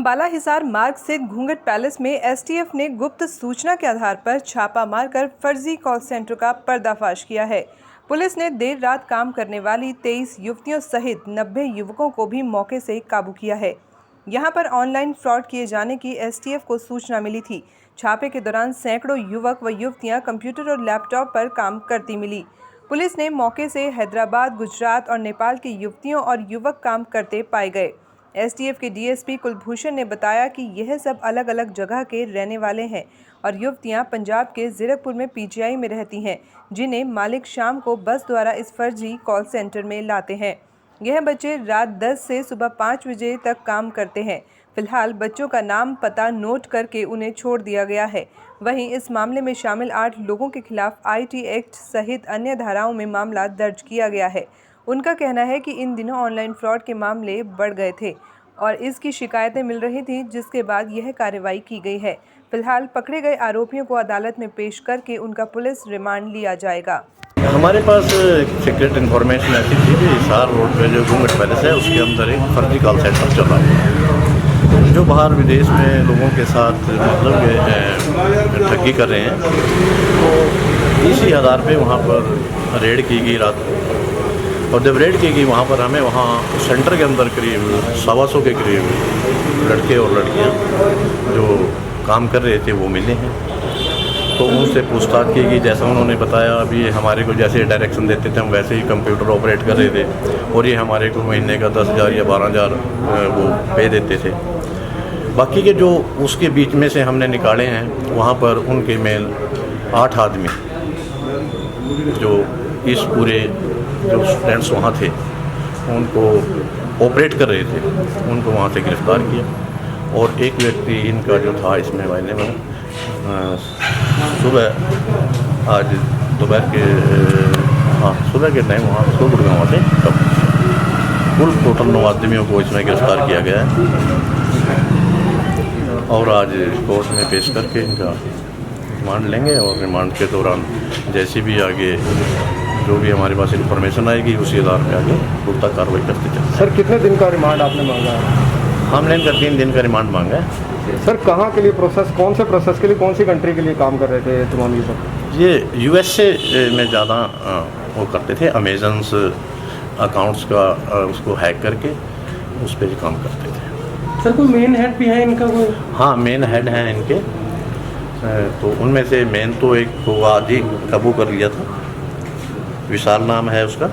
अम्बाला हिसार मार्ग स्थित घूंघट पैलेस में एसटीएफ ने गुप्त सूचना के आधार पर छापा मारकर फर्जी कॉल सेंटर का पर्दाफाश किया है। पुलिस ने देर रात काम करने वाली 23 युवतियों सहित 90 युवकों को भी मौके से काबू किया है। यहां पर ऑनलाइन फ्रॉड किए जाने की एसटीएफ को सूचना मिली थी। छापे के दौरान सैकड़ों युवक व युवतियां कंप्यूटर और लैपटॉप पर काम करती मिली। पुलिस ने मौके से हैदराबाद, गुजरात और नेपाल की युवतियों और युवक काम करते पाए गए। एसटीएफ के डीएसपी कुलभूषण ने बताया कि यह सब अलग अलग जगह के रहने वाले हैं और युवतियां पंजाब के जीरकपुर में पीजीआई में रहती हैं, जिन्हें मालिक शाम को बस द्वारा इस फर्जी कॉल सेंटर में लाते हैं। यह बच्चे रात 10 से सुबह 5 बजे तक काम करते हैं। फिलहाल बच्चों का नाम पता नोट करके उन्हें छोड़ दिया गया है। वहीं इस मामले में शामिल 8 लोगों के खिलाफ आईटी एक्ट सहित अन्य धाराओं में मामला दर्ज किया गया है। उनका कहना है कि इन दिनों ऑनलाइन फ्रॉड के मामले बढ़ गए थे और इसकी शिकायतें मिल रही थी, जिसके बाद यह कार्रवाई की गई है। फिलहाल पकड़े गए आरोपियों को अदालत में पेश करके उनका पुलिस रिमांड लिया जाएगा। हमारे पास एक सीक्रेट इन्फॉर्मेशन ऐसी थी कि हिसार रोड पे जो घूंघट पैलेस है उसके अंदर एक फर्जी कॉल सेंटर चल रहा है, जो बाहर विदेश में लोगों के साथ मतलब ठगी कर रहे हैं। तो 20,000 पे वहाँ पर रेड की गई रात को, और जब रेड की गई वहाँ पर हमें वहाँ सेंटर के अंदर करीब 125 के करीब लड़के और लड़कियाँ जो काम कर रहे थे वो मिले हैं। तो उनसे पूछताछ की गई। जैसा उन्होंने बताया, अभी हमारे को जैसे डायरेक्शन देते थे हम वैसे ही कंप्यूटर ऑपरेट कर रहे थे, और ये हमारे को महीने का 10,000 या 12,000 वो पे देते थे। बाकी के जो उसके बीच में से हमने निकाले हैं, वहाँ पर उनके मेल 8 आदमी जो इस पूरे जो स्टूडेंट्स वहाँ थे उनको ऑपरेट कर रहे थे, उनको वहाँ से गिरफ्तार किया। और एक व्यक्ति इनका जो था इसमें वाले में सुबह आज दोपहर के सुबह के टाइम वहाँ उसको गुड़गांव से कुल टोटल 9 आदमियों को इसमें गिरफ्तार किया गया है, और आज कोर्ट में पेश करके इनका रिमांड लेंगे। और रिमांड के दौरान जैसी भी आगे जो भी हमारे पास इन्फॉर्मेशन आएगी उसी आधार पे आगे पुख्ता कार्रवाई करते चलेंगे। सर कितने दिन का रिमांड आपने मांगा है? हमने इनका 3 दिन का रिमांड मांगा है। सर कहाँ के लिए प्रोसेस, कौन से प्रोसेस के लिए, कौन सी कंट्री के लिए काम कर रहे थे तमाम ये सब? ये यूएसए में ज़्यादा वो करते थे, अमेजन्स अकाउंट्स का उसको हैक करके उस पर काम करते थे। सर कोई मेन हेड भी है इनका कोई? हाँ, मेन हेड हैं इनके। तो उनमें से मेन तो एक को आज ही काबू कर लिया था, विशाल नाम है उसका,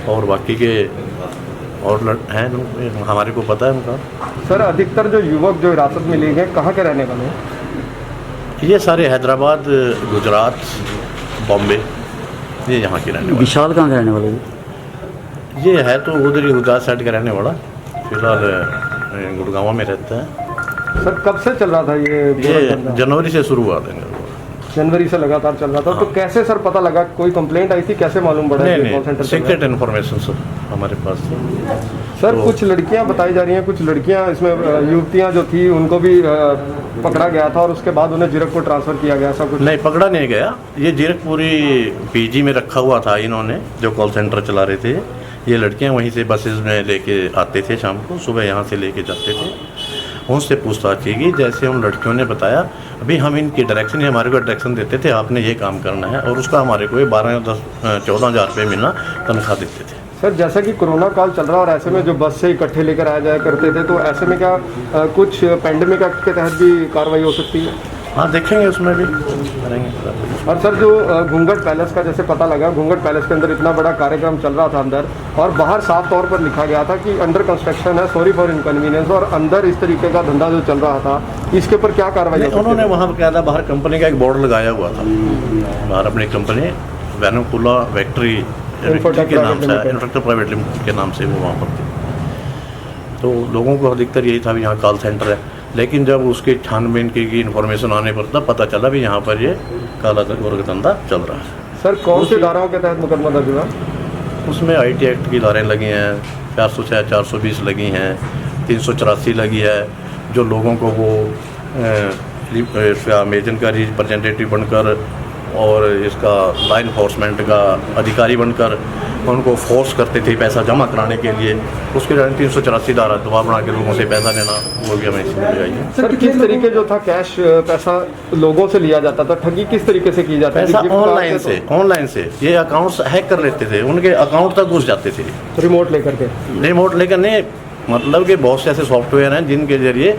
और बाकी के और हैं हमारे को पता है उनका। सर अधिकतर जो युवक जो हिरासत में लिए गए कहाँ के रहने वाले हैं? ये सारे हैदराबाद, गुजरात, बॉम्बे, ये यहाँ के रहने वाले। विशाल कहाँ के रहने वाले हैं? ये है तो उधर ही गुजरात साइड का रहने वाला, फिलहाल गुड़गांव में रहता है। सर कब से चल रहा था ये? जनवरी से शुरू हुआ था। जनवरी से लगातार चल रहा था। हाँ। तो कैसे सर पता लगा, कोई कंप्लेंट आई थी, कैसे मालूम पड़ा? नहीं, सीक्रेट इन्फॉर्मेशन सर हमारे पास थी। सर तो कुछ लड़कियां बताई जा रही हैं, कुछ लड़कियां इसमें युवतियां जो थी उनको भी पकड़ा गया था और उसके बाद उन्हें जीरकपुर ट्रांसफ़र किया गया, ऐसा कुछ? नहीं, पकड़ा नहीं गया। ये जीरकपुरी पीजी में रखा हुआ था इन्होंने, जो कॉल सेंटर चला रहे थे। ये लड़कियाँ वहीं से बसेज में लेके आते थे, शाम को सुबह यहाँ से लेके जाते थे। उनसे पूछताछ की गई। जैसे उन लड़कियों ने बताया, अभी हम इनकी डायरेक्शन, हमारे को डायरेक्शन देते थे, आपने ये काम करना है, और उसका हमारे को 14,000 रुपये महीना तनख्वाह देते थे। सर जैसा कि कोरोना काल चल रहा है और ऐसे में जो बस से इकट्ठे लेकर आया जाया करते थे, तो ऐसे में क्या कुछ पैंडेमिक एक्ट के तहत भी कार्रवाई हो सकती है? हाँ, देखेंगे, उसमें भी करेंगे। और सर जो घूंघट पैलेस का जैसे पता लगा, घूंघट पैलेस के अंदर इतना बड़ा कार्यक्रम चल रहा था अंदर, और बाहर साफ तौर पर लिखा गया था कि अंडर कंस्ट्रक्शन है, सॉरी फॉर इनकन्वीनियंस, और अंदर इस तरीके का धंधा जो चल रहा था, इसके ऊपर क्या कार्रवाई? उन्होंने वहाँ पर क्या था, बाहर कंपनी का एक बोर्ड लगाया हुआ था, बाहर अपनी कंपनी वैनुकुला फैक्ट्री के नाम से, इंफ्रास्ट्रक्चर प्राइवेट लिमिटेड के नाम से वो वहाँ पर थे। तो लोगों को अधिकतर यही था भी यहाँ कॉल सेंटर है, लेकिन जब उसके छानबीन की इन्फॉर्मेशन आने पर तब पता चला भी यहाँ पर ये काला धंधा चल रहा है। सर कौन सी धाराओं के तहत मुकदमा दर्ज हुआ? उसमें आईटी एक्ट की धाराएँ लगी हैं, 406, 420 लगी हैं, 384 लगी है। जो लोगों को वो अमेजन का रिप्रेजेंटेटिव बनकर और इसका लॉ इन्फोर्समेंट का अधिकारी बनकर उनको फोर्स करते थे पैसा जमा कराने के लिए। उसके 384 धारा दबाव बना के लोगों से पैसा लेना, वो भी हमें समझ आई है। सर किस तरीके जो था कैश पैसा लोगों से लिया जाता था, ठगी किस तरीके से की जाती थी? पैसा ऑनलाइन से ये अकाउंट्स हैक कर लेते थे, उनके अकाउंट तक घुस जाते थे रिमोट लेकर के। रिमोट लेकर नहीं, मतलब कि बहुत से ऐसे सॉफ्टवेयर हैं जिनके जरिए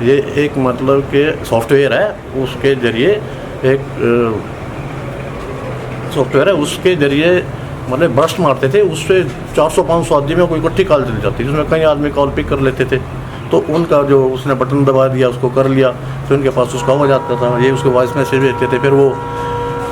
ये एक मतलब के सॉफ्टवेयर है, उसके जरिए एक सॉफ्टवेयर है, उसके जरिए मतलब बर्स्ट मारते थे, उससे 400-500 आदमी में कोई इकट्ठी कॉल चली जाती थी, उसमें कई आदमी कॉल पिक कर लेते थे। तो उनका जो उसने बटन दबा दिया उसको कर लिया, फिर उनके पास उसका हो जाता था, ये उसको वॉइस मैसेज भेजते थे, फिर वो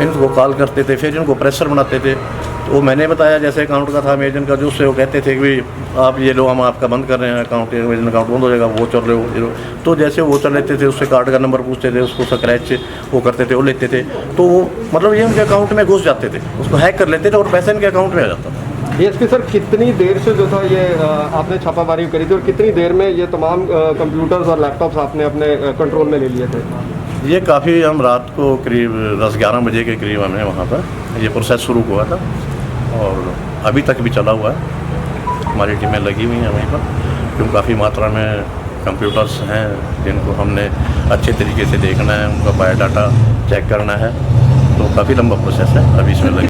इनको कॉल करते थे, फिर इनको प्रेशर बनाते थे। तो वो मैंने बताया जैसे अकाउंट का था मेजन का, जो उससे वो कहते थे कि आप ये लो हम आपका बंद कर रहे हैं अकाउंट, मेजन अकाउंट बंद हो जाएगा, वो चल रहे हो ये लो। तो जैसे वो चल लेते थे, उससे कार्ड का नंबर पूछते थे, उसको स्क्रैच वो करते थे, वो लेते थे, तो वो मतलब ये उनके अकाउंट में घुस जाते थे, उसको हैक कर लेते थे और पैसा इनके अकाउंट में आ जाता था। डीएसपी सर कितनी देर से जो था ये आपने छापामारी करी थी और कितनी देर में ये तमाम कंप्यूटर्स और लैपटॉप्स आपने अपने कंट्रोल में ले लिए थे? ये काफ़ी हम रात को करीब 10-11 बजे के करीब हमें वहाँ पर ये प्रोसेस शुरू हुआ था और अभी तक भी चला हुआ है। हमारी टीमें लगी हुई हैं वहीं पर, क्योंकि काफ़ी मात्रा में कंप्यूटर्स हैं जिनको हमने अच्छे तरीके से देखना है, उनका बायोडाटा चेक करना है, तो काफ़ी लंबा प्रोसेस है अभी इसमें लगी।